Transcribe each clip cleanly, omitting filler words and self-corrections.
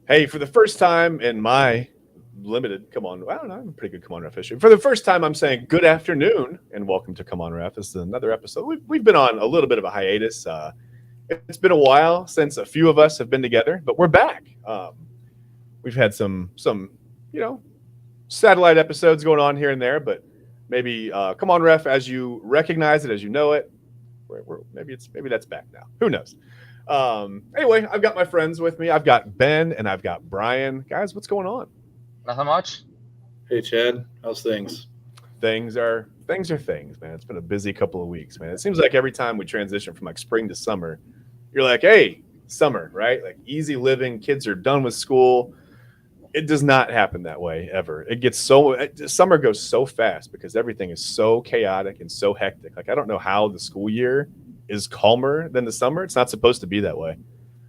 Hey, for the first time in my limited Come On, I don't know, I'm a pretty good Come On Ref history. For the first time, I'm saying good afternoon and welcome to Come On Ref. This is another episode. We've been on a little bit of a hiatus. It's been a while since a few of us have been together, but we're back. We've had some you know satellite episodes going on here and there, but maybe Come On Ref as you recognize it, as you know it. Maybe that's back now. Who knows? Anyway, I've got my friends with me. I've got Ben and I've got Brian. Guys, what's going on? Nothing much. Hey Chad, how's things? Things, man. It's been a busy couple of weeks, man. It seems like every time we transition from like spring to summer, you're like, hey, summer, right? Like easy living, kids are done with school. It does not happen that way ever. Summer goes so fast because everything is so chaotic and so hectic. Like I don't know how the school year is calmer than the summer. It's not supposed to be that way.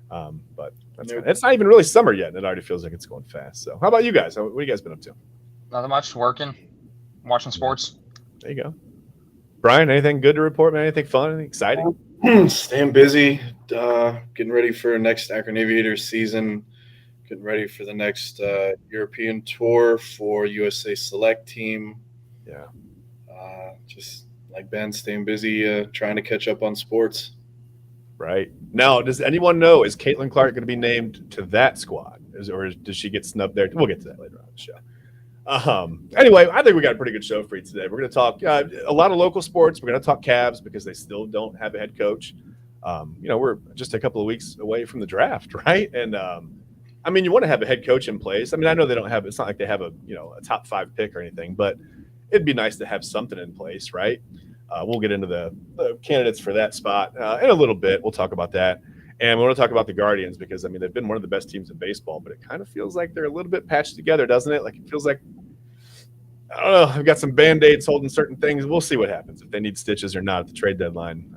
But it's not even really summer yet, and it already feels like it's going fast. So, how about you guys? What have you guys been up to? Nothing much. Working, watching sports. There you go, Brian. Anything good to report, man? Anything fun? Anything exciting? Staying busy, getting ready for next Akron Aviators season, getting ready for the next European tour for USA Select team. Yeah. Just like Ben, staying busy, trying to catch up on sports. Right. Now, does anyone know, is Caitlin Clark going to be named to that squad? Or does she get snubbed there? We'll get to that later on the show. Anyway, I think we got a pretty good show for you today. We're going to talk a lot of local sports. We're going to talk Cavs because they still don't have a head coach. We're just a couple of weeks away from the draft, right? And, you want to have a head coach in place. I mean, I know they don't have – it's not like they have a top 5 pick or anything, but it'd be nice to have something in place, right? We'll get into the candidates for that spot in a little bit. We'll talk about that. And we want to talk about the Guardians because, they've been one of the best teams in baseball, but it kind of feels like they're a little bit patched together, doesn't it? Like it feels like, I don't know, I've got some Band-Aids holding certain things. We'll see what happens, if they need stitches or not at the trade deadline.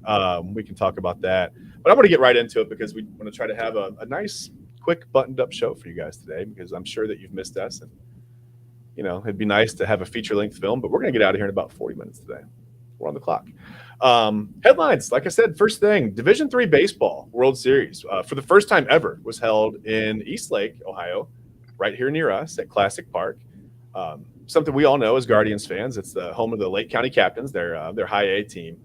We can talk about that. But I'm going to get right into it because we want to try to have a nice, quick, buttoned-up show for you guys today because I'm sure that you've missed us. And, it'd be nice to have a feature-length film, but we're going to get out of here in about 40 minutes today. We're on the clock. Headlines, like I said, first thing, Division III Baseball World Series for the first time ever was held in Eastlake, Ohio, right here near us at Classic Park. Something we all know as Guardians fans. It's the home of the Lake County Captains, their high A team.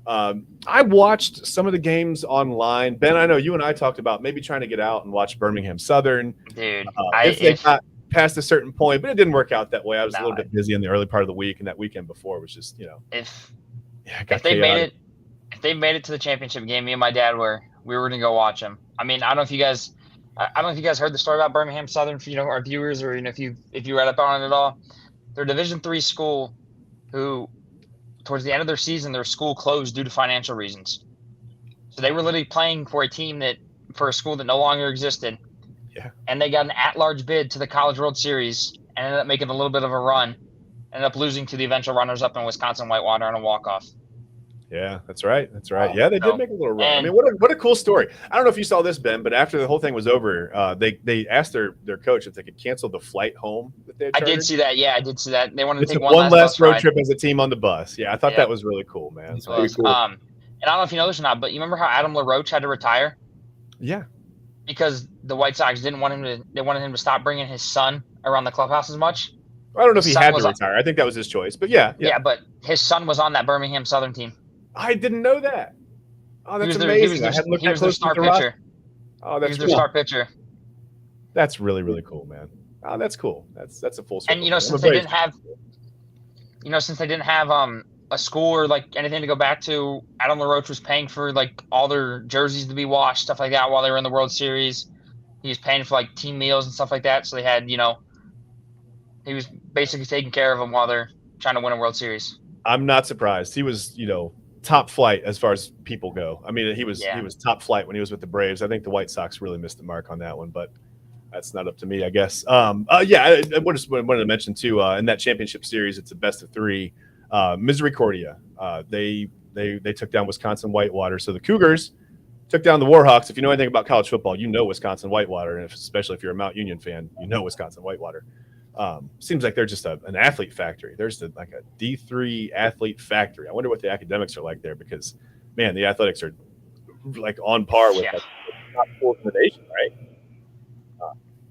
I watched some of the games online. Ben, I know you and I talked about maybe trying to get out and watch Birmingham Southern. Dude, if they got past a certain point, but it didn't work out that way. I was a little bit busy in the early part of the week, and that weekend before was just, if they made it to the championship game, me and my dad we were gonna go watch them. I don't know if you guys heard the story about Birmingham Southern, our viewers, or if you read up on it at all. They're a Division III school who, towards the end of their season, their school closed due to financial reasons. So they were literally playing for a school that no longer existed. Yeah. And they got an at-large bid to the College World Series and ended up making a little bit of a run. Ended up losing to the eventual runners-up in Wisconsin Whitewater on a walk-off. Yeah, that's right. Yeah, they did make a little run. And, what a cool story. I don't know if you saw this, Ben, but after the whole thing was over, they asked their coach if they could cancel the flight home that they had chartered. I did see that. Yeah, I did see that. They wanted to take one last road trip as a team on the bus. Yeah, I thought that was really cool, man. That's pretty cool. And I don't know if you know this or not, but you remember how Adam LaRoche had to retire? Yeah. Because the White Sox they wanted him to stop bringing his son around the clubhouse as much. I don't know if he had to retire. I think that was his choice, but yeah. Yeah, but his son was on that Birmingham Southern team. I didn't know that. Oh, that's amazing. He was their star pitcher. Oh, that's their star pitcher. That's really, really cool, man. Oh, that's cool. That's a full circle. And since they didn't have a school or like anything to go back to, Adam LaRoche was paying for like all their jerseys to be washed, stuff like that, while they were in the World Series. He was paying for like team meals and stuff like that. So they had, he was basically taking care of them while they're trying to win a World Series. I'm not surprised. He was, top flight as far as people go. He was top flight when he was with the Braves. I think the White Sox really missed the mark on that one, but that's not up to me, I guess. I just wanted to mention too, in that championship series, it's a best of 3. Misericordia. They took down Wisconsin Whitewater. So the Cougars took down the Warhawks. If you know anything about college football, Wisconsin Whitewater, and especially if you're a Mount Union fan, Wisconsin Whitewater. Seems like they're just an athlete factory. There's like a D3 athlete factory. I wonder what the academics are like there because, man, the athletics are like on par with the top 4 in the nation, right?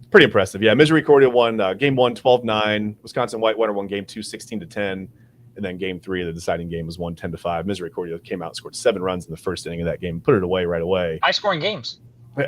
Pretty impressive. Yeah, Misericordia won game 1, 12-9. Wisconsin Whitewater won game 2, 16-10. And then game 3, the deciding game, was won 10-5. Misericordia came out and scored 7 runs in the first inning of that game, put it away right away. High-scoring games.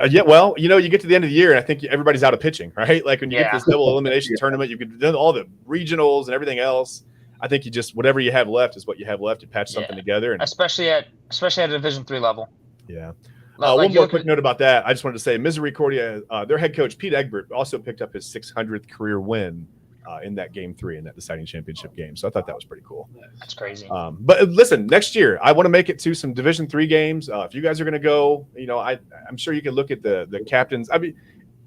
Yeah, well, you get to the end of the year, and I think everybody's out of pitching, right? Like when you get this double elimination tournament, you could do all the regionals and everything else. I think you just whatever you have left is what you have left. You patch something together, and especially at a Division III level. Yeah. Like one more quick note about that. I just wanted to say Misericordia, their head coach Pete Egbert also picked up his 600th career win in that game 3 in that deciding championship game. So I thought that was pretty cool. That's crazy. But listen, next year I want to make it to some Division III games. If you guys are going to go, I'm sure you can look at the captains. I mean,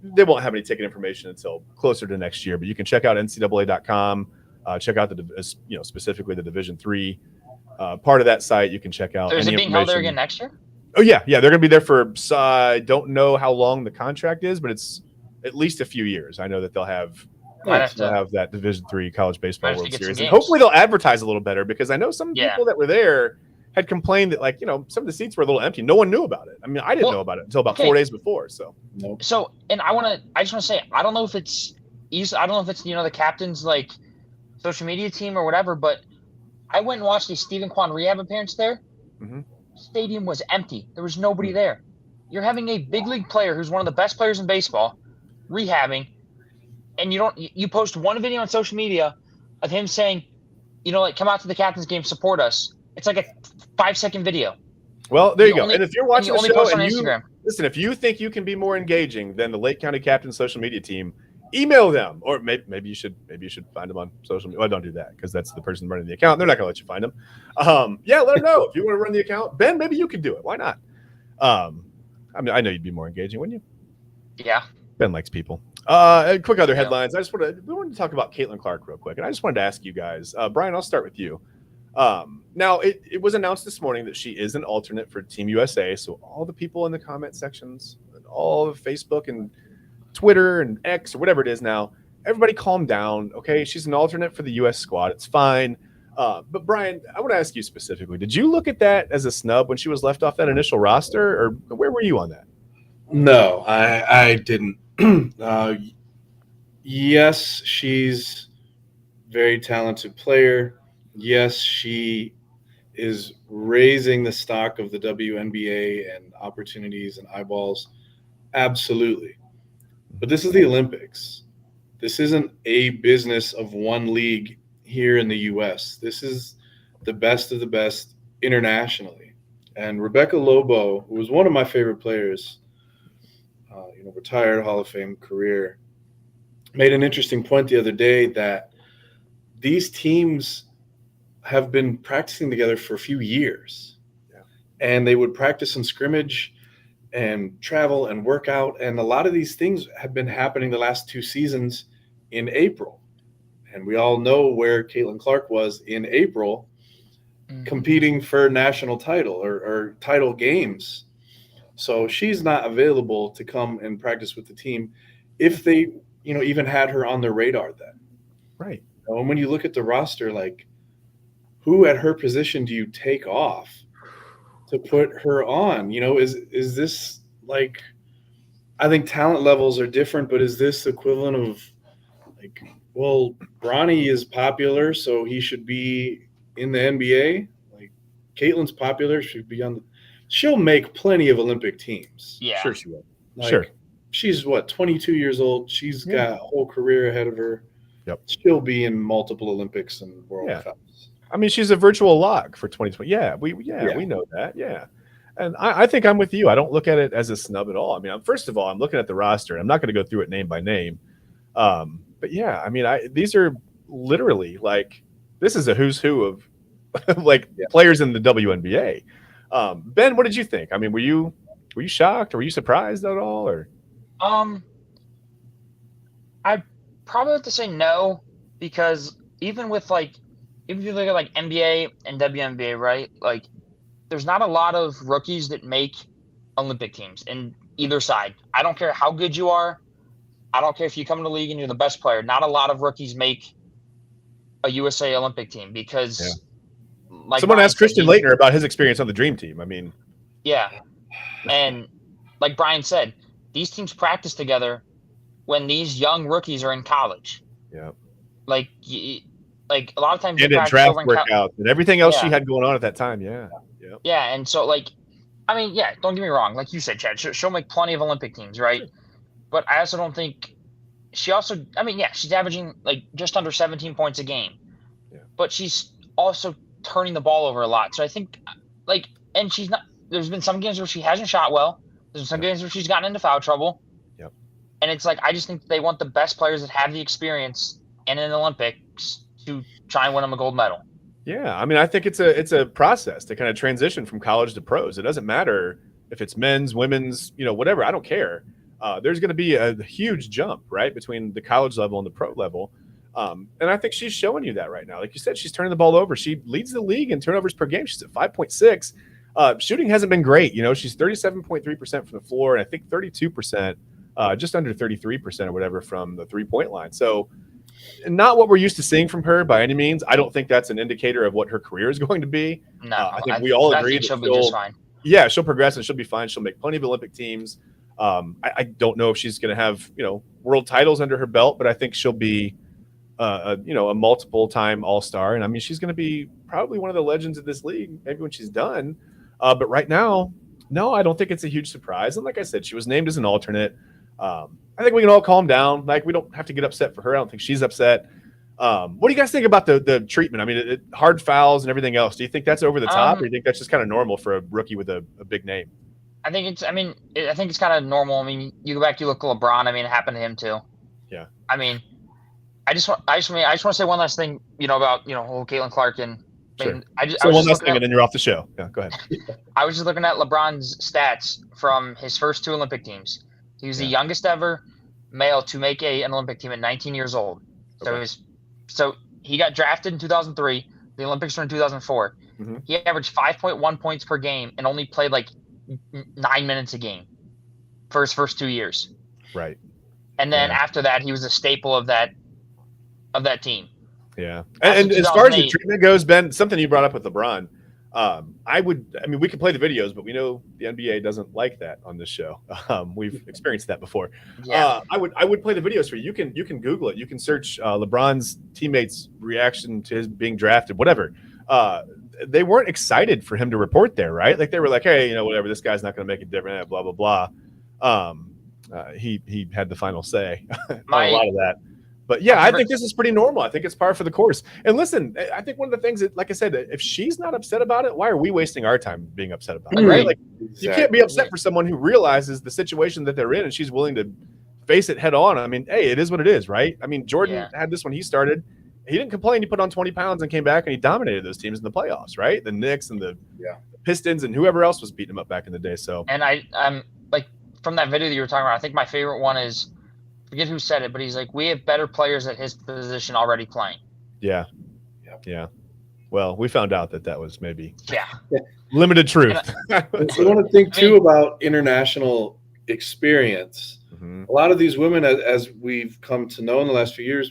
they won't have any ticket information until closer to next year, but you can check out NCAA.com. Check out specifically the Division III part of that site. You can check out. So is it being held there again next year? Oh yeah. They're going to be there for. I don't know how long the contract is, but it's at least a few years. I know that they'll have. They'll have that Division III College Baseball World Series, and hopefully they'll advertise a little better because I know some people that were there had complained that some of the seats were a little empty. No one knew about it. I mean, I didn't know about it until about 4 days before. So, and I just want to say, I don't know if it's easy. I don't know if it's the captain's like social media team or whatever, but I went and watched a Stephen Kwan rehab appearance there. Mm-hmm. Stadium was empty. There was nobody there. You're having a big league player who's one of the best players in baseball rehabbing. And you post one video on social media of him saying, come out to the captain's game, support us. It's like a 5-second video. Well, there you go. And if you're watching the show and listen, if you think you can be more engaging than the Lake County Captain's social media team, email them, or maybe you should find them on social media. Well, don't do that because that's the person running the account. They're not going to let you find them. Let them know if you want to run the account. Ben, maybe you can do it. Why not? I mean, I know you'd be more engaging, wouldn't you? Yeah. Ben likes people. Quick other headlines. We wanted to talk about Caitlin Clark real quick, and I just wanted to ask you guys, Brian, I'll start with you. Now it was announced this morning that she is an alternate for Team USA. So all the people in the comment sections, and all of Facebook and Twitter and X or whatever it is now, everybody calm down. Okay, she's an alternate for the U.S. squad. It's fine. But Brian, I want to ask you specifically: did you look at that as a snub when she was left off that initial roster, or where were you on that? No, I didn't. Yes, she's a very talented player. Yes, she is raising the stock of the WNBA and opportunities and eyeballs. Absolutely. But this is the Olympics. This isn't a business of one league here in the U.S. This is the best of the best internationally. And Rebecca Lobo, who was one of my favorite players, retired Hall of Fame career, made an interesting point the other day that these teams have been practicing together for a few years. Yeah. And they would practice and scrimmage and travel and work out. And a lot of these things have been happening the last 2 seasons in April. And we all know where Caitlin Clark was in April, competing for national title or title games. So she's not available to come and practice with the team if they, even had her on their radar then. Right. And when you look at the roster, like, who at her position do you take off to put her on? Is this like, I think talent levels are different, but is this equivalent of like, well, Bronny is popular, so he should be in the NBA? Like, Caitlin's popular, should be on the – she'll make plenty of Olympic teams. Yeah. Sure she will. Like, sure. She's, 22 years old. She's got a whole career ahead of her. Yep. She'll be in multiple Olympics and World Cups. I mean, she's a virtual lock for 2020. Yeah, we know that. Yeah. And I think I'm with you. I don't look at it as a snub at all. I mean, first of all, I'm looking at the roster, and I'm not going to go through it name by name. But yeah, I mean, these are literally like, this is a who's who of players in the WNBA. Ben, what did you think? I mean, were you shocked? Or were you surprised at all? Or I probably have to say no, because even if you look at NBA and WNBA, right? Like, there's not a lot of rookies that make Olympic teams in either side. I don't care how good you are. I don't care if you come in the league and you're the best player. Not a lot of rookies make a USA Olympic team because, someone asked Christian Laettner about his experience on the Dream Team. I mean, yeah, and like Brian said, these teams practice together when these young rookies are in college. Yeah. Like a lot of times And in draft workouts and everything else she had going on at that time. Yeah. Yeah. Yeah. And so, like, I mean, yeah, don't get me wrong. Like you said, Chad, she'll make plenty of Olympic teams, right? Sure. But I also don't think she's averaging like just under 17 points a game. Yeah. But she's also turning the ball over a lot. So I think, like, and she's not. There's been some games where she hasn't shot well. There's some games where she's gotten into foul trouble. Yep. And it's like I just think they want the best players that have the experience in an Olympics to try and win them a gold medal. Yeah, I mean, I think it's a process to kind of transition from college to pros. It doesn't matter if it's men's, women's, whatever. I don't care. There's going to be a huge jump, right, between the college level and the pro level. And I think she's showing you that right now. Like you said, she's turning the ball over. She leads the league in turnovers per game. She's at 5.6. Shooting hasn't been great. She's 37.3% from the floor, and I think 32%, just under 33% or whatever from the three-point line. So not what we're used to seeing from her by any means. I don't think that's an indicator of what her career is going to be. No, I think we all agree that she'll be just fine. Yeah, she'll progress and she'll be fine. She'll make plenty of Olympic teams. I don't know if she's going to have, world titles under her belt, but I think she'll be, a multiple-time All-Star. And, I mean, she's going to be probably one of the legends of this league, maybe when she's done. But right now, no, I don't think it's a huge surprise. And like I said, she was named as an alternate. I think we can all calm down. Like, we don't have to get upset for her. I don't think she's upset. What do you guys think about the treatment? I mean, hard fouls and everything else. Do you think that's over the top, or do you think that's just kind of normal for a rookie with a big name? I think it's kind of normal. I mean, you go back, you look at LeBron. I mean, it happened to him too. Yeah. I mean, I just want to say one last thing, about whole Caitlin Clark and. Sure. One last thing, and then you're off the show. Yeah, go ahead. I was just looking at LeBron's stats from his first two Olympic teams. He was the youngest ever male to make an Olympic team at 19 years old. Okay. So he got drafted in 2003. The Olympics were in 2004. Mm-hmm. He averaged 5.1 points per game and only played like 9 minutes a game for his first 2 years. Right. And then after that, he was a staple of that team. Yeah. And as far as the treatment goes, Ben, something you brought up with LeBron, we could play the videos, but we know the NBA doesn't like that on this show. We've experienced that before. Yeah. I would play the videos for you. You can Google it. You can search LeBron's teammates' reaction to his being drafted, whatever. They weren't excited for him to report there, right? Like they were like, hey, whatever, this guy's not going to make it different, blah, blah, blah. He had the final say on a lot of that. But yeah, I think this is pretty normal. I think it's par for the course. And listen, I think one of the things that, like I said, if she's not upset about it, why are we wasting our time being upset about it? Right? Like you can't be upset for someone who realizes the situation that they're in and she's willing to face it head on. I mean, hey, it is what it is, right? I mean, Jordan had this when he started. He didn't complain. He put on 20 pounds and came back and he dominated those teams in the playoffs, right? The Knicks and the Pistons and whoever else was beating him up back in the day. So, and I'm like from that video that you were talking about, I think my favorite one is. Forget who said it, but he's like, we have better players at his position already playing. Yeah. Well, we found out that was maybe Yeah. limited truth. I want to think too about international experience. Mm-hmm. A lot of these women, as we've come to know in the last few years,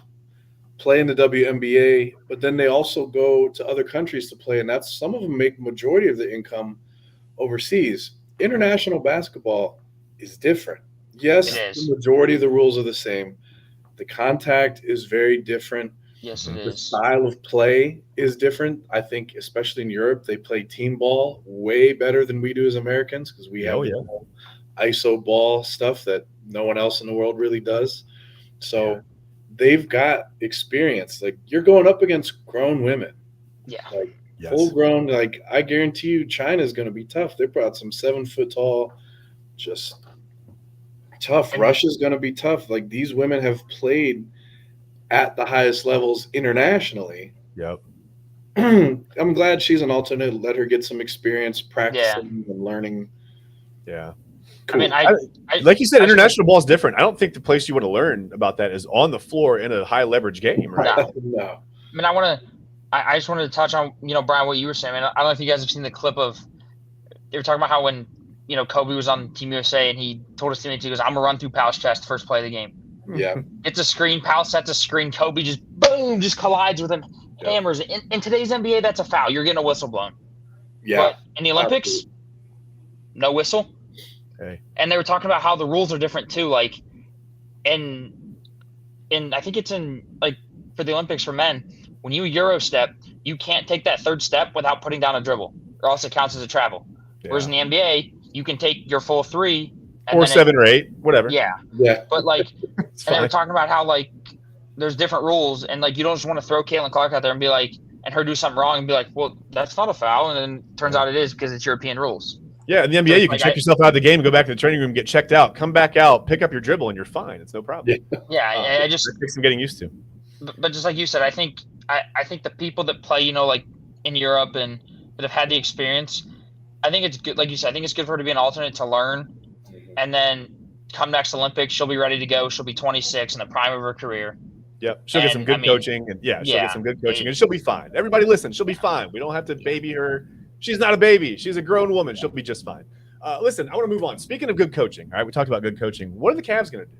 play in the WNBA, but then they also go to other countries to play, and that's some of them make majority of the income overseas. International basketball is different. Yes, the majority of the rules are the same. The contact is very different. Yes, it the is. style of play is different. I think, especially in Europe, they play team ball way better than we do as Americans because we have ISO ball stuff that no one else in the world really does. So they've got experience. Like, you're going up against grown women. Yeah. Like, full grown. Like, I guarantee you China's going to be tough. They brought some 7 foot tall, just tough. Russia's going to be tough. Like, these women have played at the highest levels internationally. Yep. I'm glad she's an alternate. Let her get some experience practicing and learning. Yeah. Cool. I mean, like you said, international ball is different. I don't think the place you want to learn about that is on the floor in a high leverage game, right? No. I mean, I just wanted to touch on, Brian, what you were saying. I mean, I don't know if you guys have seen the clip of, they were talking about how when, Kobe was on Team USA and he told his teammates, he goes, I'm going to run through Powell's chest first play of the game. Yeah. It's a screen. Powell sets a screen. Kobe just, boom, just collides with him, hammers it. In today's NBA, that's a foul. You're getting a whistle blown. Yeah. But in the Olympics, no whistle. Okay. And they were talking about how the rules are different too. Like, and I think it's in like for the Olympics for men, when you Euro step, you can't take that third step without putting down a dribble, or else it counts as a travel. Yeah. Whereas in the NBA, you can take your full 3 or 7 or 8, whatever. Yeah. But like, and they were talking about how like there's different rules, and like you don't just want to throw Caitlin Clark out there and be like, and her do something wrong and be like, well, that's not a foul, and then turns out it is because it's European rules. Yeah, in the NBA, you can check yourself out of the game and go back to the training room, get checked out, come back out, pick up your dribble, and you're fine. It's no problem. Yeah, I just it takes some getting used to. But just like you said, I think the people that play, you know, like in Europe and that have had the experience, I think it's good. Like you said, I think it's good for her to be an alternate to learn, and then come next Olympics, she'll be ready to go. She'll be 26 in the prime of her career. Yep, she'll get some good coaching, and she'll get some good coaching, and she'll be fine. Everybody, listen, she'll be fine. We don't have to baby her. She's not a baby. She's a grown woman. She'll be just fine. Listen, I want to move on. Speaking of good coaching, all right, we talked about good coaching. What are the Cavs going to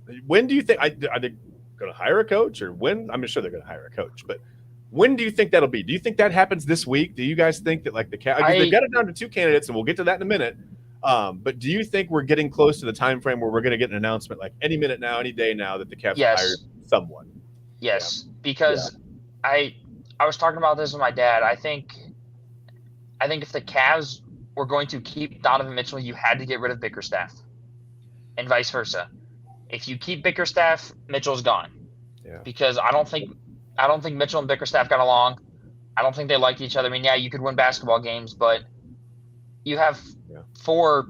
do? When do you think are they going to hire a coach, or when? I'm sure they're going to hire a coach, but when do you think that'll be? Do you think that happens this week? Do you guys think that like the Cavs? They've got it down to 2 candidates, and we'll get to that in a minute. But do you think we're getting close to the time frame where we're going to get an announcement like any minute now, any day now that the Cavs hired someone? Yes, because I was talking about this with my dad. I think if the Cavs were going to keep Donovan Mitchell, you had to get rid of Bickerstaff, and vice versa. If you keep Bickerstaff, Mitchell's gone. Yeah. Because I don't think Mitchell and Bickerstaff got along. I don't think they liked each other. I mean, yeah, you could win basketball games, but you have 4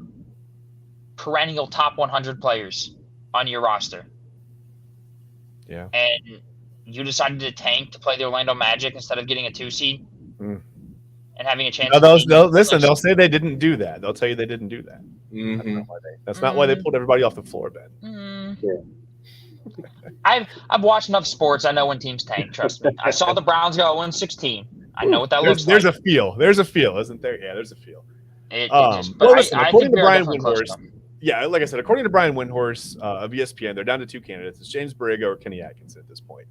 perennial top 100 players on your roster. Yeah. And you decided to tank to play the Orlando Magic instead of getting a 2 seed and having a chance. They'll say they didn't do that. They'll tell you they didn't do that. Mm-hmm. That's not why they pulled everybody off the floor, Ben. I've watched enough sports. I know when teams tank. Trust me. I saw the Browns go 0-16. I know what that looks like. There's a feel. There's a feel, isn't there? Yeah, there's a feel. According to Brian Windhorst, like I said, according to Brian Windhorst of ESPN, they're down to 2 candidates. It's James Borrego or Kenny Atkinson at this point.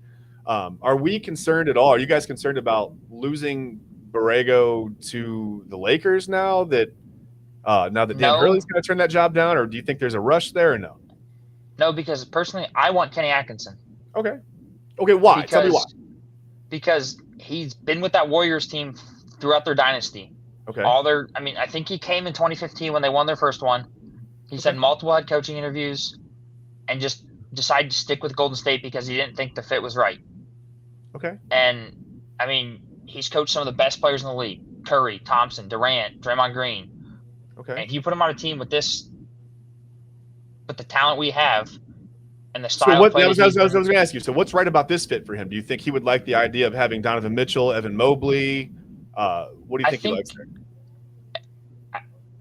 Are we concerned at all? Are you guys concerned about losing Borrego to the Lakers now that Dan Hurley's going to turn that job down, or do you think there's a rush there or no? No, because personally, I want Kenny Atkinson. Okay, why? Tell me why. Because he's been with that Warriors team throughout their dynasty. Okay. I think he came in 2015 when they won their first one. He's had multiple head coaching interviews and just decided to stick with Golden State because he didn't think the fit was right. Okay. And, I mean, he's coached some of the best players in the league. Curry, Thompson, Durant, Draymond Green. Okay. And if you put him on a team with the talent we have and the style of play. I was going to ask you, so what's right about this fit for him? Do you think he would like the idea of having Donovan Mitchell, Evan Mobley? What do you think he likes there?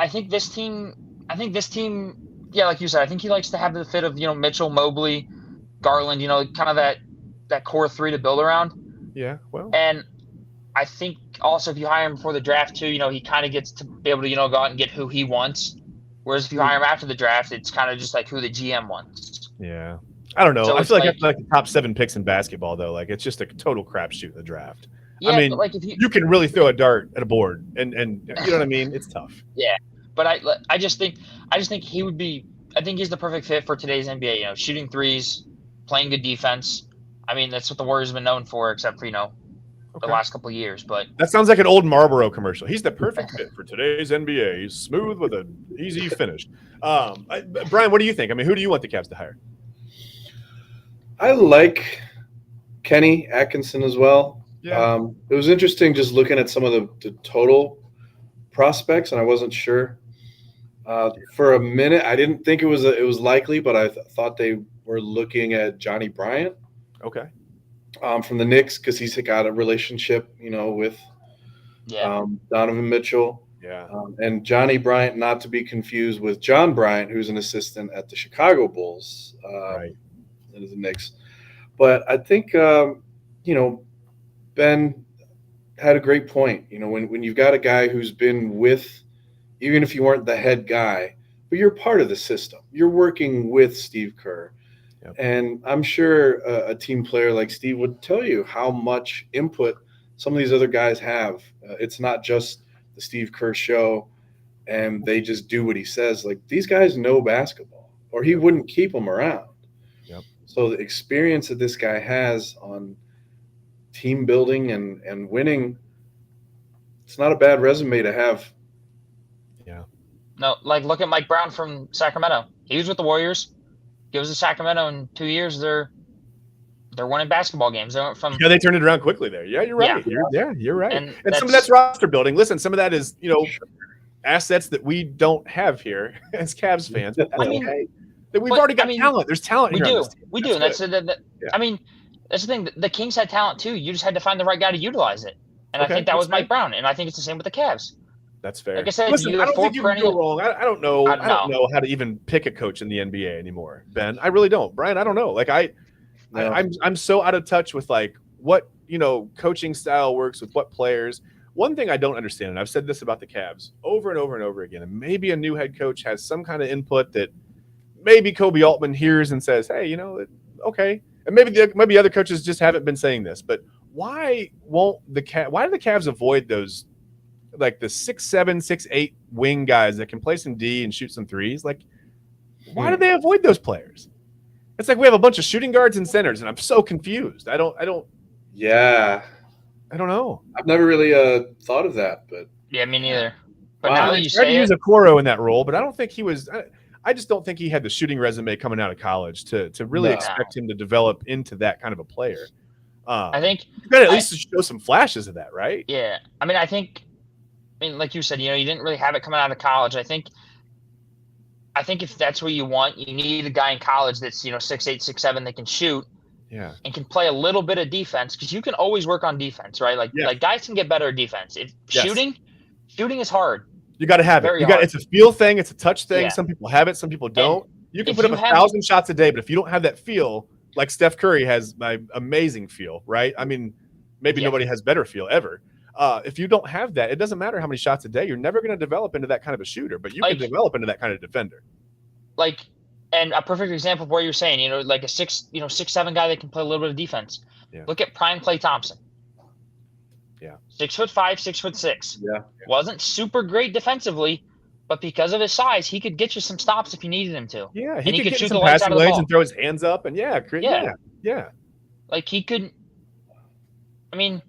I think this team, yeah, like you said, I think he likes to have the fit of, Mitchell, Mobley, Garland, kind of that core 3 to build around. Yeah, well. And I think also if you hire him before the draft too, he kind of gets to be able to, go out and get who he wants. Whereas if you hire him after the draft, it's kind of just like who the GM wants. Yeah. I don't know. So I feel like the top 7 picks in basketball, though. Like, it's just a total crapshoot in the draft. Yeah, I mean, but like if you can really throw a dart at a board, and you know what I mean? It's tough. Yeah, but I just think he would be. I think he's the perfect fit for today's NBA. Shooting threes, playing good defense. I mean, that's what the Warriors have been known for, except for the last couple of years. But that sounds like an old Marlboro commercial. He's the perfect fit for today's NBA. He's smooth with an easy finish. Brian, what do you think? I mean, who do you want the Cavs to hire? I like Kenny Atkinson as well. Yeah. It was interesting just looking at some of the total prospects, and I wasn't sure. For a minute, I didn't think it was likely, but I thought they were looking at Johnny Bryant. Okay. From the Knicks, because he's got a relationship, with Donovan Mitchell. Yeah. And Johnny Bryant, not to be confused with John Bryant, who's an assistant at the Chicago Bulls. Right. And the Knicks. But I think, Ben had a great point. When you've got a guy who's been with, even if you weren't the head guy, but you're part of the system. You're working with Steve Kerr. Yep. And I'm sure a team player like Steve would tell you how much input some of these other guys have. It's not just the Steve Kerr show and they just do what he says. Like, these guys know basketball. or he wouldn't keep him around. Yep. So the experience that this guy has on team building and winning, it's not a bad resume to have. Yeah. No, like look at Mike Brown from Sacramento. He was with the Warriors. He was to Sacramento in 2 years. They're winning basketball games. They went from they turned it around quickly there. Yeah, you're right. You're right. And some of that's roster building. Listen, some of that is assets that we don't have here as Cavs fans. But that's okay. We've already got talent. There's talent here. We do. And that's I mean, that's the thing. The Kings had talent too. You just had to find the right guy to utilize it. And I think that was Mike Brown. And I think it's the same with the Cavs. That's fair. Like I said, listen, I don't think you can go wrong. I don't know. I don't know how to even pick a coach in the NBA anymore, Ben. I really don't. Brian, I don't know. Like I'm so out of touch with like what coaching style works with what players. One thing I don't understand, and I've said this about the Cavs over and over and over again, and maybe a new head coach has some kind of input that maybe Kobe Altman hears and says, hey, okay. And maybe other coaches just haven't been saying this, but why do the Cavs avoid those like the 6'7", 6'8" wing guys that can play some D and shoot some threes? Like, why do they avoid those players? It's like we have a bunch of shooting guards and centers, and I'm so confused. I don't know. I've never really thought of that, but yeah, me neither. But now that you say use Okoro in that role, but I don't think he was. I just don't think he had the shooting resume coming out of college to really expect him to develop into that kind of a player. I think you got to at least show some flashes of that, right? Yeah, I mean, like you said, you didn't really have it coming out of college. I think if that's what you want, you need a guy in college that's 6'8", 6'7" that can shoot. Yeah. And can play a little bit of defense because you can always work on defense, right? Like guys can get better at defense. Shooting is hard. You got to have it. It's a feel thing. It's a touch thing. Yeah. Some people have it. Some people don't. You can put up 1,000 shots a day, but if you don't have that feel, like Steph Curry has my amazing feel, right? I mean, maybe nobody has better feel ever. If you don't have that, it doesn't matter how many shots a day. You're never going to develop into that kind of a shooter, but you can develop into that kind of defender. And a perfect example of what you're saying, like a 6'7" guy that can play a little bit of defense. Yeah. Look at prime Klay Thompson. Yeah. 6'5", 6'6". Yeah. Wasn't super great defensively, but because of his size, he could get you some stops if you needed him to. Yeah, he could shoot some passing lanes and throw his hands up and yeah. Like he could. I mean,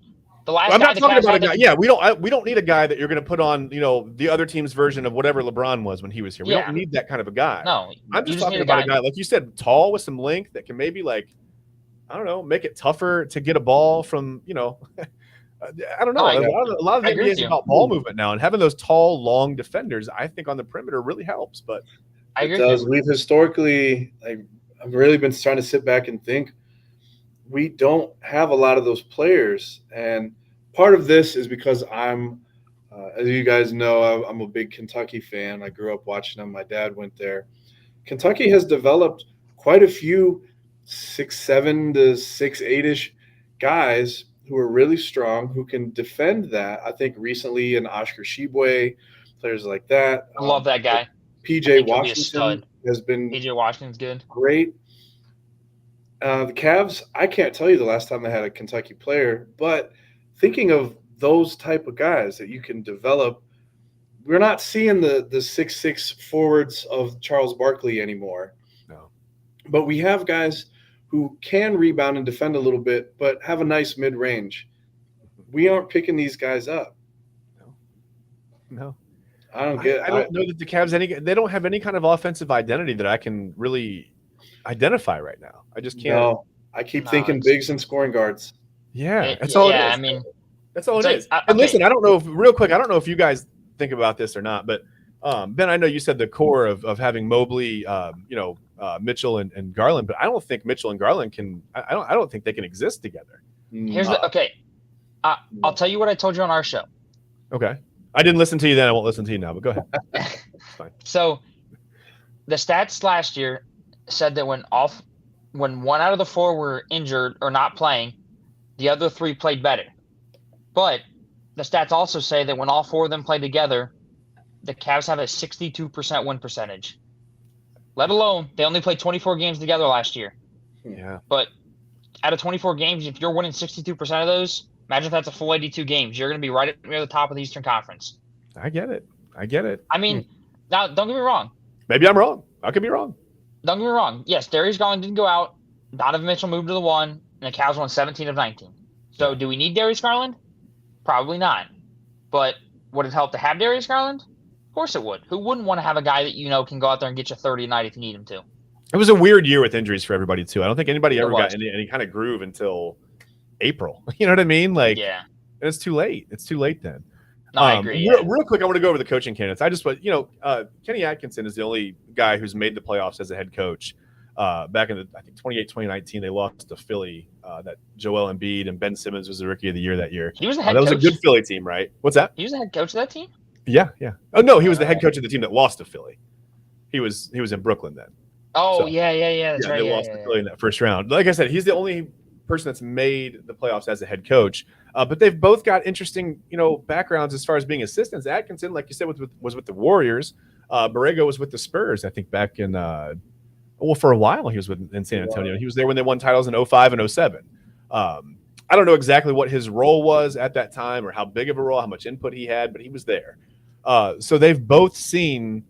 the last. I'm not talking about a guy. Yeah, we don't need a guy that you're going to put on the other team's version of whatever LeBron was when he was here. We don't need that kind of a guy. No, I'm just talking about a guy like you said, tall with some length that can maybe make it tougher to get a ball from I don't know. A lot of the NBA is about ball movement now, and having those tall, long defenders, I think on the perimeter really helps. But I agree. We've historically, I've really been trying to sit back and think. We don't have a lot of those players, and part of this is because I'm, as you guys know, I'm a big Kentucky fan. I grew up watching them. My dad went there. Kentucky has developed quite a few 6'7" to 6'8" guys who are really strong, who can defend that. I think recently in Oscar Tshiebwe, players like that. I love that guy. PJ Washington has been PJ Washington's good. Great. The Cavs, I can't tell you the last time they had a Kentucky player, but thinking of those type of guys that you can develop, we're not seeing the 6'6" forwards of Charles Barkley anymore. No. But we have guys who can rebound and defend a little bit, but have a nice mid-range. We aren't picking these guys up. No. I don't get. I don't know that the Cavs they don't have any kind of offensive identity that I can really identify right now. I just can't. No, I keep thinking bigs and scoring guards. Yeah, that's all it is. I mean, that's all it is. And listen, I don't know if you guys think about this or not, but Ben, I know you said the core of having Mobley, Mitchell and Garland, but I don't think Mitchell and Garland can. I don't think they can exist together. Here's I'll tell you what I told you on our show. Okay, I didn't listen to you then. I won't listen to you now. But go ahead. It's fine. So, the stats last year said that when one out of the four were injured or not playing, the other three played better. But the stats also say that when all four of them play together, the Cavs have a 62% win percentage. Let alone they only played 24 games together last year. Yeah. But out of 24 games, if you're winning 62% of those, imagine if that's a full 82 games. You're going to be right near the top of the Eastern Conference. I get it. I mean, now don't get me wrong. Maybe I'm wrong. I could be wrong. Don't get me wrong. Yes, Darius Garland didn't go out. Donovan Mitchell moved to the 1, and the Cavs won 17 of 19. So do we need Darius Garland? Probably not. But would it help to have Darius Garland? Of course it would. Who wouldn't want to have a guy that can go out there and get you 30 a night if you need him to? It was a weird year with injuries for everybody too. I don't think anybody ever got any kind of groove until April. You know what I mean? Like, yeah, and it's too late. It's too late then. No, I agree. Real quick, I want to go over the coaching candidates. Kenny Atkinson is the only guy who's made the playoffs as a head coach. Back in I think 2019, they lost to Philly. That Joel Embiid and Ben Simmons was the rookie of the year that year. He was the head coach. That was a good Philly team, right? What's that? He was the head coach of that team? Yeah. Oh no, he was the head coach of the team that lost to Philly. He was in Brooklyn then. Oh, so, yeah. That's right. They lost to Philly in that first round. Like I said, he's the only person that's made the playoffs as a head coach. But they've both got interesting, backgrounds as far as being assistants. Atkinson, like you said, was with the Warriors. Borrego was with the Spurs, I think, back in for a while he was in San Antonio. He was there when they won titles in 05 and 07. I don't know exactly what his role was at that time or how big of a role, how much input he had, but he was there. So they've both seen,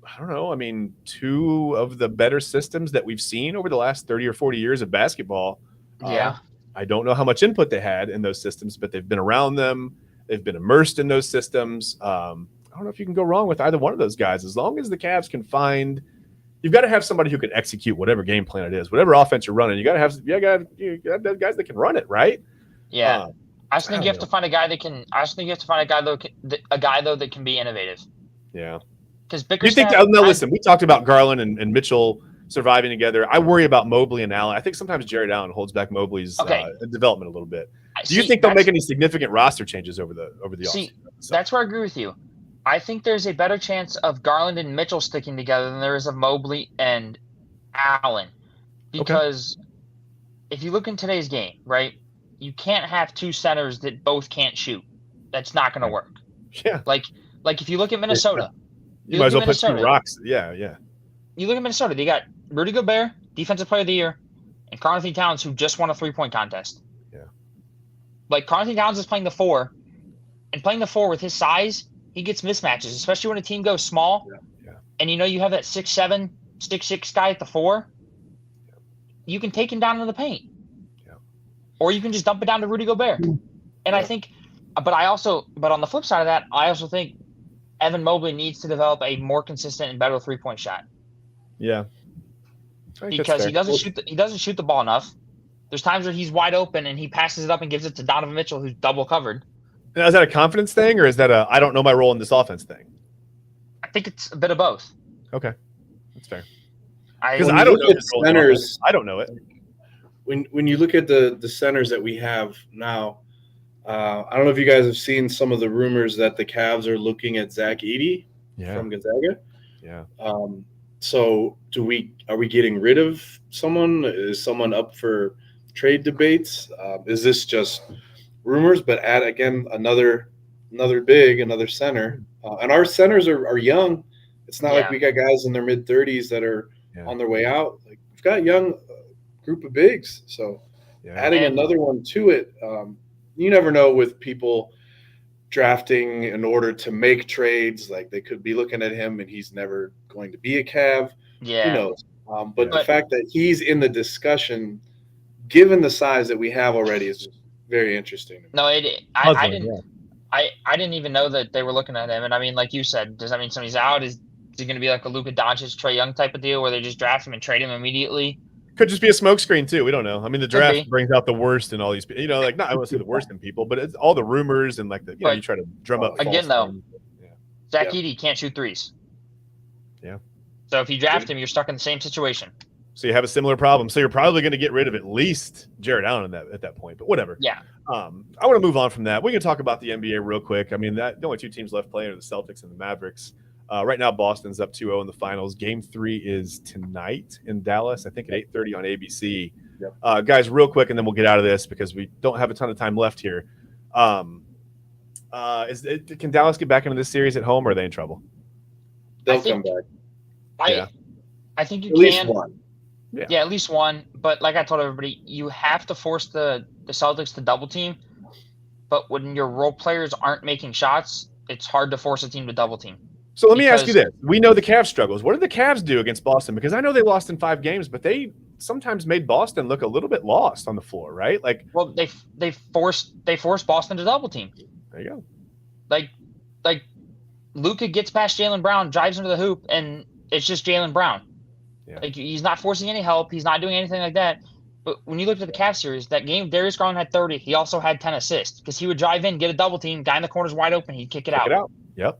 I don't know, two of the better systems that we've seen over the last 30 or 40 years of basketball. Yeah. I don't know how much input they had in those systems, but they've been around them. They've been immersed in those systems. I don't know if you can go wrong with either one of those guys. As long as the Cavs can find, you've got to have somebody who can execute whatever game plan it is, whatever offense you're running. You got to have guys that can run it, right? Yeah. I just think you have to find a guy that can. I just think you have to find a guy though that can be innovative. Yeah. Because Bickerstaff. Listen, we talked about Garland and Mitchell surviving together. I worry about Mobley and Allen. I think sometimes Jared Allen holds back Mobley's development a little bit. Do you think they'll make any significant roster changes over the offseason? That's where I agree with you. I think there's a better chance of Garland and Mitchell sticking together than there is of Mobley and Allen. Because if you look in today's game, right, you can't have two centers that both can't shoot. That's not going to work. Yeah. Like if you look at Minnesota. You might as well put two rocks. Yeah. You look at Minnesota. They got Rudy Gobert, Defensive Player of the Year, and Karl-Anthony Towns, who just won a 3-point contest. Yeah. Like, Karl-Anthony Towns is playing the 4, and playing the 4 with his size, he gets mismatches, especially when a team goes small. Yeah. And you have that 6'7", 6'6" guy at the 4. Yeah. You can take him down in the paint. Yeah. Or you can just dump it down to Rudy Gobert. And I think, but on the flip side of that, I also think Evan Mobley needs to develop a more consistent and better 3-point shot. Yeah. Because he doesn't shoot the ball enough. There's times where he's wide open and he passes it up and gives it to Donovan Mitchell, who's double covered. Now, is that a confidence thing or is that I don't know my role in this offense thing? I think it's a bit of both. Okay. That's fair. Because I don't know the centers. I don't know it. When you look at the centers that we have now, I don't know if you guys have seen some of the rumors that the Cavs are looking at Zach Edey from Gonzaga. Yeah. So are we getting rid of someone? Is someone up for trade debates? Is this just rumors? But add again another center, and our centers are young. It's not like we got guys in their mid-30s that are on their way out. Like, we've got a young group of bigs, so adding another one to it. You never know with people drafting in order to make trades. Like, they could be looking at him and he's never going to be a Cav. Yeah. Who knows? But the fact that he's in the discussion, given the size that we have already, is just very interesting. No, I didn't even know that they were looking at him. And like you said, does that mean somebody's out? Is it going to be like a Luka Doncic, Trae Young type of deal where they just draft him and trade him immediately? Could just be a smokescreen too. We don't know. The draft brings out the worst in all these people. Not I won't say the worst in people, but it's all the rumors and you try to drum up. Again, though, Zach Edey can't shoot threes. Yeah. So if you draft him, you're stuck in the same situation. So you have a similar problem. So you're probably going to get rid of at least Jared Allen at that point. But whatever. Yeah. I want to move on from that. We can talk about the NBA real quick. The only two teams left playing are the Celtics and the Mavericks. Right now, Boston's up 2-0 in the finals. Game 3 is tonight in Dallas, I think at 8:30 on ABC. Yep. Guys, real quick, and then we'll get out of this because we don't have a ton of time left here. Can Dallas get back into this series at home, or are they in trouble? They'll come back. I think you at can. Least one. Yeah, at least one. But like I told everybody, you have to force the Celtics to double team. But when your role players aren't making shots, it's hard to force a team to double team. So let me ask you this. We know the Cavs struggles. What did the Cavs do against Boston? Because I know they lost in 5 games, but they sometimes made Boston look a little bit lost on the floor, right? Like, well, they forced Boston to double team. There you go. Like Luka gets past Jaylen Brown, drives into the hoop, and it's just Jaylen Brown. Yeah. Like, he's not forcing any help. He's not doing anything like that. But when you look at the Cavs series, that game, Darius Garland had 30. He also had 10 assists because he would drive in, get a double team, guy in the corner's wide open, he'd kick it out. Yep.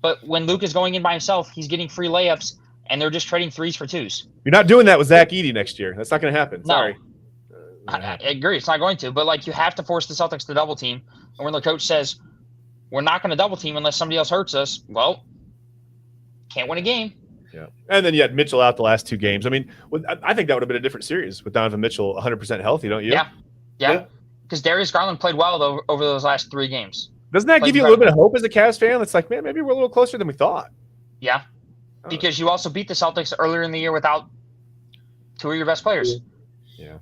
But when Luke is going in by himself, he's getting free layups, and they're just trading threes for twos. You're not doing that with Zach Edey next year. That's not going to happen. No. Sorry. I agree. It's not going to. But, like, you have to force the Celtics to double team. And when the coach says, we're not going to double team unless somebody else hurts us, well, can't win a game. Yeah. And then you had Mitchell out the last 2 games. I mean, I think that would have been a different series with Donovan Mitchell 100% healthy, don't you? Yeah. Because Darius Garland played well over those last 3 games. Doesn't that give you a little bit of hope as a Cavs fan? It's like, man, maybe we're a little closer than we thought. Yeah. Because you also beat the Celtics earlier in the year without 2 of your best players. Yeah.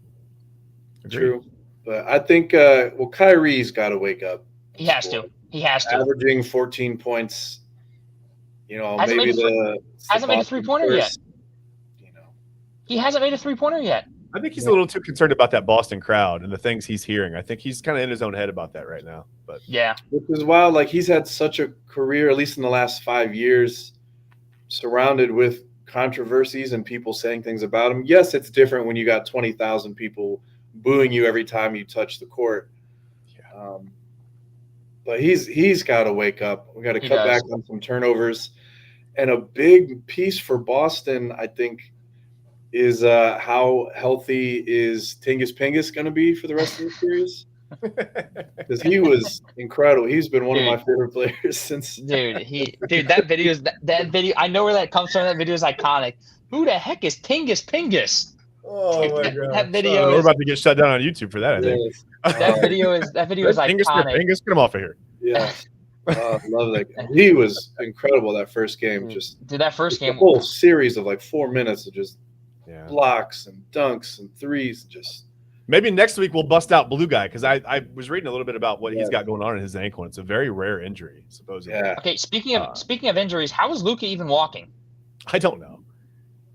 True. But I think, Kyrie's got to wake up. He has to. Averaging 14 points. Hasn't maybe hasn't made a 3-pointer yet. He hasn't made a 3-pointer yet. I think he's a little too concerned about that Boston crowd and the things he's hearing. I think he's kind of in his own head about that right now. But yeah, which is wild. Like, he's had such a career, at least in the last 5 years, surrounded with controversies and people saying things about him. Yes, it's different when you got 20,000 people booing you every time you touch the court. Yeah. But he's got to wake up. We got to cut back on some turnovers. And a big piece for Boston, I think, is how healthy is Tingus Pingus going to be for the rest of the series? Because he was incredible. He's been one of my favorite players since. That video. I know where that comes from. That video is iconic. Who the heck is Tingus Pingus? Oh my god! That video. We're about to get shut down on YouTube for that. I think that video is iconic. Pingus, get him off of here. Yeah. Love that guy. He was incredible that first game. That first game, a whole series of like 4 minutes of just blocks and dunks and threes. Just maybe next week we'll bust out Blue Guy, because I was reading a little bit about what he's got going on in his ankle, and it's a very rare injury, supposedly. Yeah. Okay, speaking of injuries, how is Luka even walking? I don't know,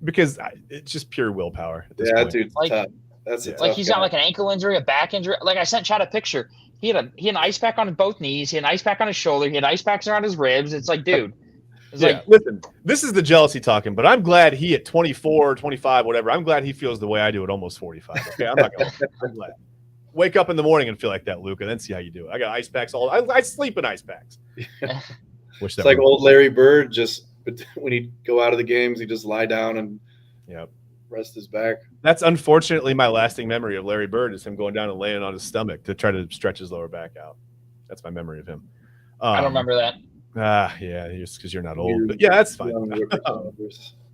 because it's just pure willpower at this point. That dude's tough. That's a like he's got like an ankle injury, a back injury. Like, I sent Chad a picture. He had an ice pack on both knees. He had an ice pack on his shoulder. He had ice packs around his ribs. It's like, dude. Listen, this is the jealousy talking, but I'm glad he at 24, 25, whatever, I'm glad he feels the way I do at almost 45. Okay, I'm not going to. I'm glad. Wake up in the morning and feel like that, Luka, then see how you do it. I got ice packs I sleep in ice packs. It's like old Larry Bird, just when he'd go out of the games, he'd just lie down and rest his back. That's unfortunately my lasting memory of Larry Bird, is him going down and laying on his stomach to try to stretch his lower back out. That's my memory of him. I don't remember that. Yeah, just because you're not old. But yeah, that's fine.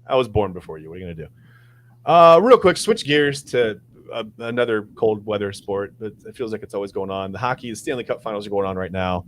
I was born before you. What are you going to do? Real quick, switch gears to another cold weather sport, but it feels like it's always going on. The hockey, the Stanley Cup finals are going on right now.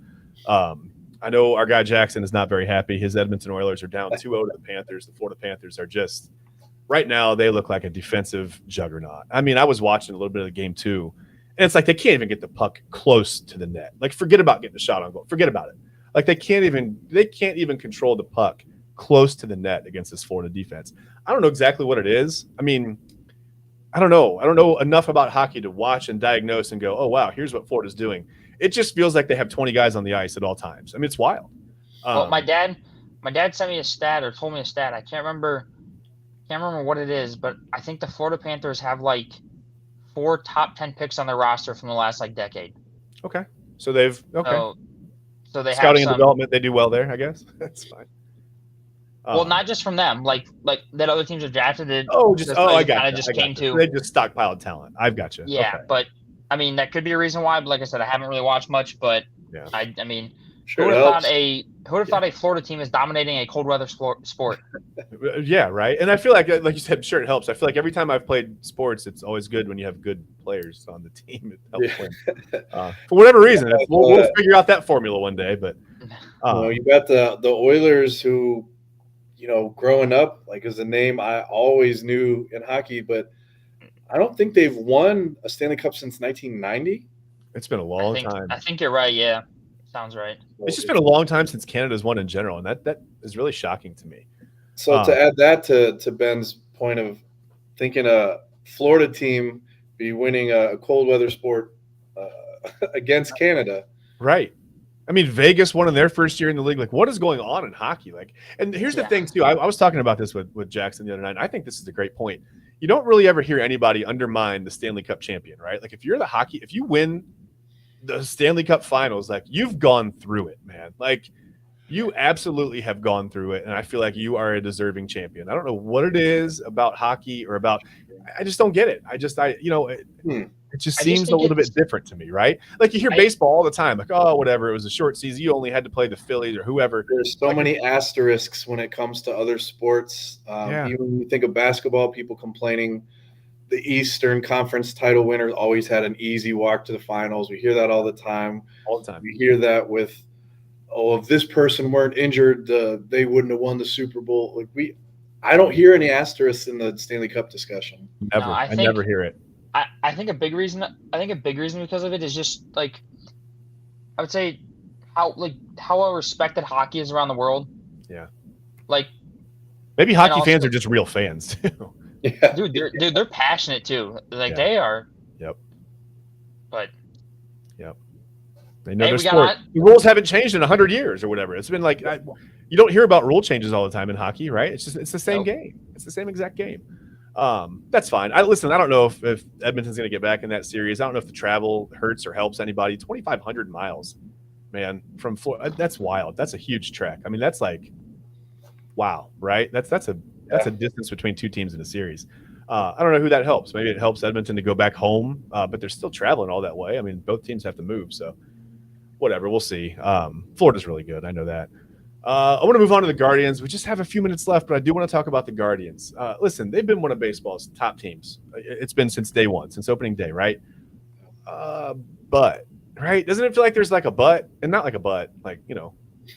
I know our guy Jackson is not very happy. His Edmonton Oilers are down 2-0 to the Panthers. The Florida Panthers are just – right now, they look like a defensive juggernaut. I mean, I was watching a little bit of the game too, and it's like they can't even get the puck close to the net. Like, forget about getting a shot on goal. Forget about it. Like, they can't even control the puck close to the net against this Florida defense. I don't know exactly what it is. I mean, I don't know. I don't know enough about hockey to watch and diagnose and go, oh, wow, here's what Florida's doing. It just feels like they have 20 guys on the ice at all times. I mean, it's wild. Well, my dad sent me a stat, or told me a stat. I can't remember what it is, but I think the Florida Panthers have like 4 top 10 picks on their roster from the last decade. Okay. So they've so they scouting have and development, they do well there, I guess. That's fine. Well, not just from them, like that other teams have drafted it. I got just came to. They just stockpiled talent. I've got you. Yeah, okay. But I mean, that could be a reason why. But like I said, I haven't really watched much. But yeah. I mean, sure, who would have thought a Florida team is dominating a cold weather sport? Yeah, right. And I feel like you said, sure, it helps. I feel like every time I've played sports, it's always good when you have good players on the team. It helps win. For whatever reason, we'll figure out that formula one day. But you got the Oilers, who, growing up, like, is a name I always knew in hockey, but I don't think they've won a Stanley Cup since 1990. It's been a long time. I think you're right. Yeah. Sounds right. It's just been a long time since Canada's won in general, and that is really shocking to me. So to add that to Ben's point of thinking a Florida team be winning a cold weather sport against Canada. Right. I mean, Vegas won in their first year in the league. Like, what is going on in hockey? Like, and here's the thing, too. I was talking about this with Jackson the other night. And I think this is a great point. You don't really ever hear anybody undermine the Stanley Cup champion, right? Like, if you win the Stanley Cup finals, like, you've gone through it, man. Like, you absolutely have gone through it. And I feel like you are a deserving champion. I don't know what it is about hockey or about – I just don't get it. It just seems a little bit different to me, right? Like you hear baseball all the time, like, oh, whatever, it was a short season. You only had to play the Phillies or whoever. There's so many asterisks when it comes to other sports. Even when you think of basketball, people complaining the Eastern Conference title winners always had an easy walk to the finals. We hear that all the time. We hear that with, if this person weren't injured, they wouldn't have won the Super Bowl. Like I don't hear any asterisks in the Stanley Cup discussion. Never. No, I never hear it. I think a big reason because of it is just like I would say how well respected hockey is around the world. Yeah. Like maybe hockey fans are just real fans too. Yeah. Dude, they're passionate too. Like they are. Yep. But yep. They know their sport. The rules haven't changed in 100 years or whatever. It's been like you don't hear about rule changes all the time in hockey, right? It's the same game. It's the same exact game. That's fine. I don't know if Edmonton's going to get back in that series. I don't know if the travel hurts or helps anybody. 2,500 miles, man, from Florida. That's wild. That's a huge trek. I mean, that's like, wow, right? That's a distance between two teams in a series. I don't know who that helps. Maybe it helps Edmonton to go back home, but they're still traveling all that way. I mean, both teams have to move, so whatever. We'll see. Florida's really good. I know that. I want to move on to the Guardians. We just have a few minutes left, but I do want to talk about the Guardians. Listen, they've been one of baseball's top teams. It's been since day one, since opening day, right? But, right? Doesn't it feel like there's like a but? And not like a but, like,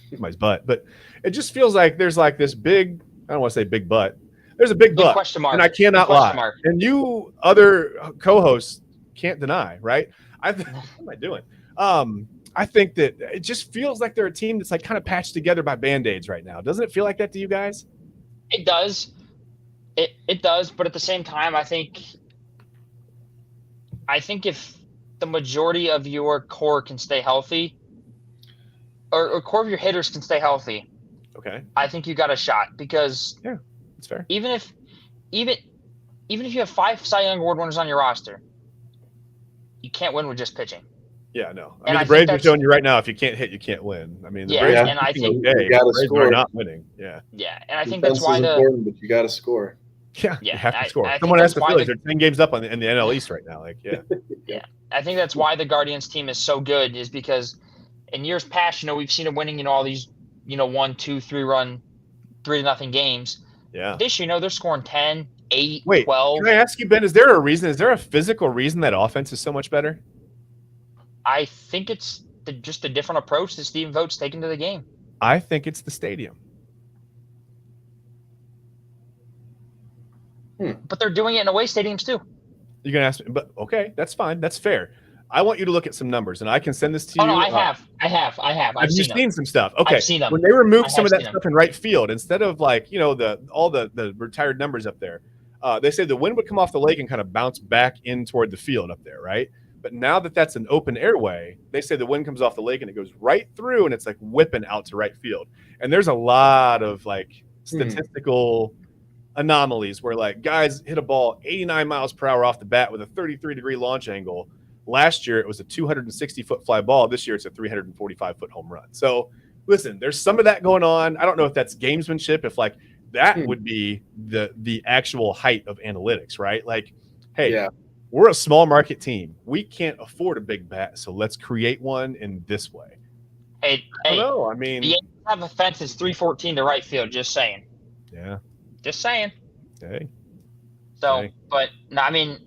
somebody's butt. But it just feels like there's like this big, I don't want to say big but. There's a big but. Question mark. And I cannot lie. And you other co-hosts can't deny, right? What am I doing? I think that it just feels like they're a team that's like kind of patched together by Band-Aids right now. Doesn't it feel like that to you guys? It does. It does, but at the same time, I think if the majority of your core can stay healthy, or core of your hitters can stay healthy, okay, I think you got a shot because that's fair. Even if you have 5 Cy Young Award winners on your roster, you can't win with just pitching. Yeah, no. I mean, the Braves are showing you right now, if you can't hit, you can't win. I mean, the Braves and I think you got to score. Are not winning. Yeah. Yeah, and I think that's why important, but you got to score. Yeah, you have to score. Someone asked the Phillies. They're 10 games up in the NL East right now. Like, yeah. I think that's why the Guardians team is so good is because in years past, we've seen them winning, all these, 1, 2, 3-run, 3-0 games. Yeah. This, they're scoring 10, 8, Wait, 12. Can I ask you, Ben, is there a reason? Is there a physical reason that offense is so much better? I think it's just a different approach that Stephen Vogt's taken to the game. I think it's the stadium. But they're doing it in away stadiums too. You're going to ask me, but okay, that's fine. That's fair. I want you to look at some numbers, and I can send this to you. Oh, no, I have. Have you seen some stuff? Okay. I've seen them. When they removed some of that stuff in right field, instead of like, all the retired numbers up there, they say the wind would come off the lake and kind of bounce back in toward the field up there, right? But now that that's an open airway, they say the wind comes off the lake and it goes right through and it's like whipping out to right field. And there's a lot of like statistical anomalies where like guys hit a ball 89 miles per hour off the bat with a 33-degree launch angle. Last year, it was a 260-foot fly ball. This year, it's a 345-foot home run. So listen, there's some of that going on. I don't know if that's gamesmanship, if like that would be the actual height of analytics, right? Like, hey, we're a small market team. We can't afford a big bat, so let's create one in this way. Hey, no, I mean, the Yankees have a fence that's 314 to right field. Just saying. Yeah. Just saying. Hey. So, but no, I mean,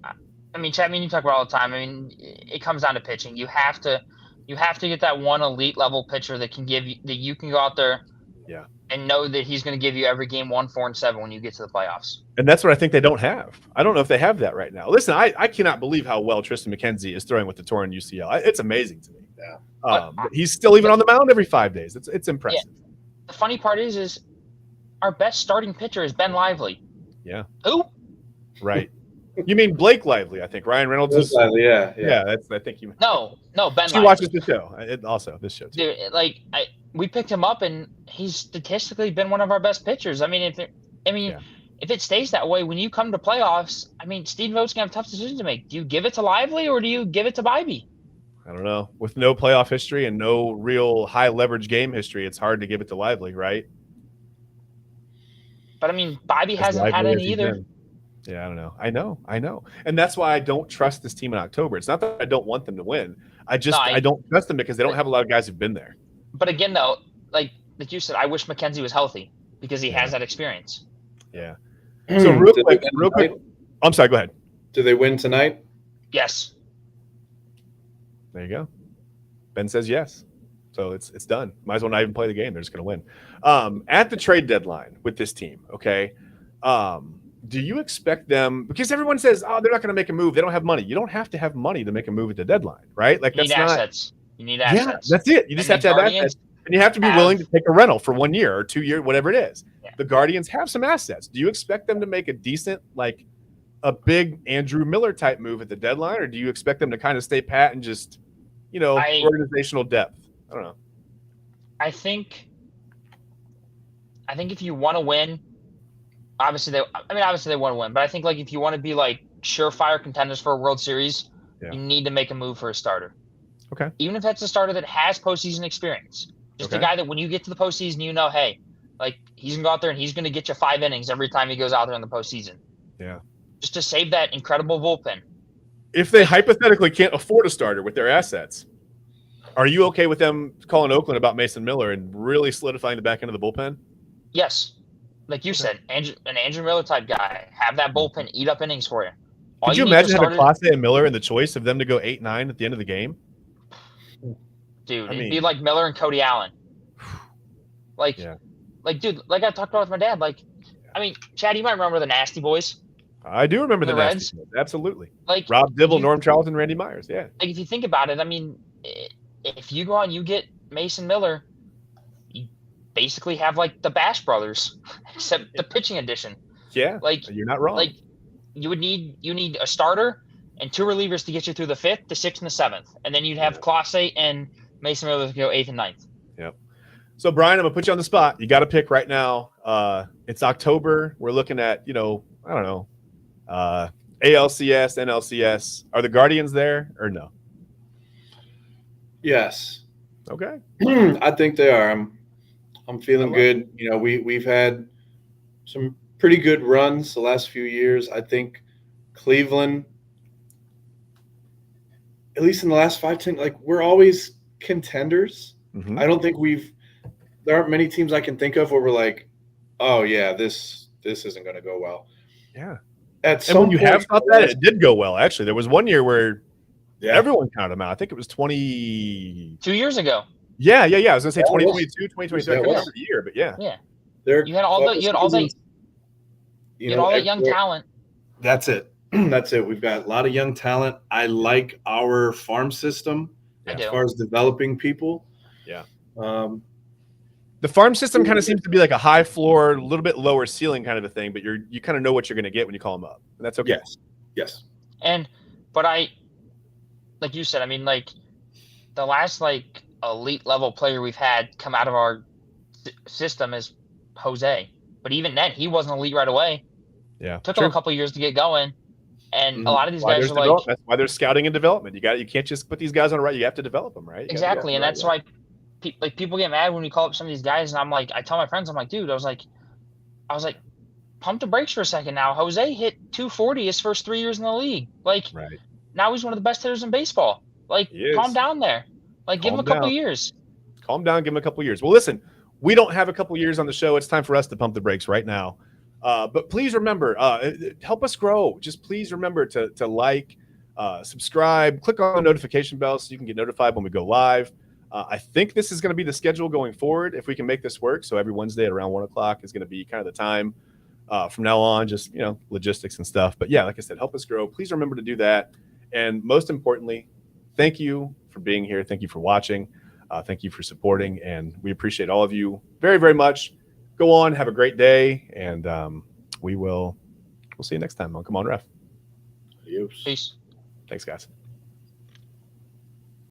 Chad, you talk about it all the time. I mean, it comes down to pitching. You have to get that one elite level pitcher that you can go out there. Yeah. And know that he's going to give you every game 1, 4, and 7 when you get to the playoffs. And that's what I think they don't have. I don't know if they have that right now. Listen, I cannot believe how well Tristan McKenzie is throwing with the torn UCL. It's amazing to me. Yeah. But he's still even on the mound every 5 days. It's impressive. Yeah. The funny part is our best starting pitcher is Ben Lively. Yeah. Who? Right. You mean Blake Lively? I think Ryan Reynolds is. Lively, yeah. That's. I think you. No, Ben. She watches the show. Also, this show too. Dude, we picked him up, and he's statistically been one of our best pitchers. I mean, if it stays that way, when you come to playoffs, I mean, Steve Voigt's gonna have a tough decision to make. Do you give it to Lively or do you give it to Bybee? I don't know. With no playoff history and no real high leverage game history, it's hard to give it to Lively, right? But I mean, Bybee hasn't had any either. Yeah, I don't know. I know. And that's why I don't trust this team in October. It's not that I don't want them to win. I don't trust them because they don't have a lot of guys who've been there. But again, though, like you said, I wish McKenzie was healthy because he has that experience. Yeah. So real quick. I'm sorry, go ahead. Do they win tonight? Yes. There you go. Ben says yes. So it's done. Might as well not even play the game. They're just going to win. At the trade deadline with this team, okay, do you expect them – because everyone says, oh, they're not going to make a move. They don't have money. You don't have to have money to make a move at the deadline, right? Like, you need assets. You need assets. Yeah, that's it. You just have to have assets. And you have to be willing to take a rental for 1 year or 2 years, whatever it is. Yeah. The Guardians have some assets. Do you expect them to make a decent, like a big Andrew Miller type move at the deadline, or do you expect them to kind of stay pat and just, organizational depth? I don't know. I think if you want to win, obviously they want to win, but I think like if you want to be like surefire contenders for a World Series, you need to make a move for a starter. Okay. Even if that's a starter that has postseason experience. Just a guy that when you get to the postseason, hey, like he's going to go out there and he's going to get you 5 innings every time he goes out there in the postseason. Yeah. Just to save that incredible bullpen. If they hypothetically can't afford a starter with their assets, are you okay with them calling Oakland about Mason Miller and really solidifying the back end of the bullpen? Yes. Like you said, an Andrew Miller type guy. Have that bullpen eat up innings for you. Could you imagine having Clase and Miller and the choice of them to go 8-9 at the end of the game? Dude, it'd be like Miller and Cody Allen. Dude, like I talked about with my dad. Like, I mean, Chad, you might remember the Nasty Boys. I do remember the Nasty Boys. Absolutely. Like Rob Dibble, Norm Charlton, Randy Myers. Yeah. Like if you think about it, I mean, if you go out and you get Mason Miller, you basically have like the Bash Brothers, except the pitching edition. Yeah. Like you're not wrong. Like you need a starter and 2 relievers to get you through the 5th, the 6th, and the 7th, and then you'd have Clase and Mason Miller to go 8th and 9th. Yep. So, Brian, I'm going to put you on the spot. You got to pick right now. It's October. We're looking at, I don't know, ALCS, NLCS. Are the Guardians there or no? Yes. Okay. I think they are. I'm feeling good. We've had some pretty good runs the last few years. I think Cleveland, at least in the last 5-10, like we're always contenders. Mm-hmm. I don't think there aren't many teams I can think of where we're like, oh yeah, this isn't going to go well. Yeah. At some point, you have thought that it did go well. Actually, there was 1 year where everyone counted them out. I think it was 2 years ago. Yeah. I was going to say 2022, 2023. I can't remember the year, but yeah. Yeah. You had all that young talent. That's it. That's it. We've got a lot of young talent. I like our farm system as far as developing people. Yeah. The farm system kind of seems to be like a high floor, a little bit lower ceiling kind of a thing, but you kind of know what you're going to get when you call them up. And that's okay. Yes. But like you said, I mean, like the last like elite level player we've had come out of our system is Jose. But even then, he wasn't elite right away. Yeah. Took him a couple of years to get going. And a lot of these guys are like – that's why there's scouting and development. You can't just put these guys on a right. You have to develop them, right? Exactly, and that's why people get mad when we call up some of these guys. And I'm like – I tell my friends, I'm like, dude, I was like, pump the brakes for a second now. Jose hit 240 his first 3 years in the league. Like, now he's one of the best hitters in baseball. Like, calm down there. Like, give him a couple years. Calm down, give him a couple years. Well, listen, we don't have a couple years on the show. It's time for us to pump the brakes right now. But please remember, help us grow. Just please remember to like, subscribe, click on the notification bell so you can get notified when we go live. I think this is going to be the schedule going forward if we can make this work. So every Wednesday at around 1 o'clock is going to be kind of the time from now on, just, logistics and stuff. But yeah, like I said, help us grow. Please remember to do that. And most importantly, thank you for being here. Thank you for watching. Thank you for supporting, and we appreciate all of you very, very much. Go on, have a great day, and we'll see you next time on Come On Ref. Adios. Peace. Thanks, guys.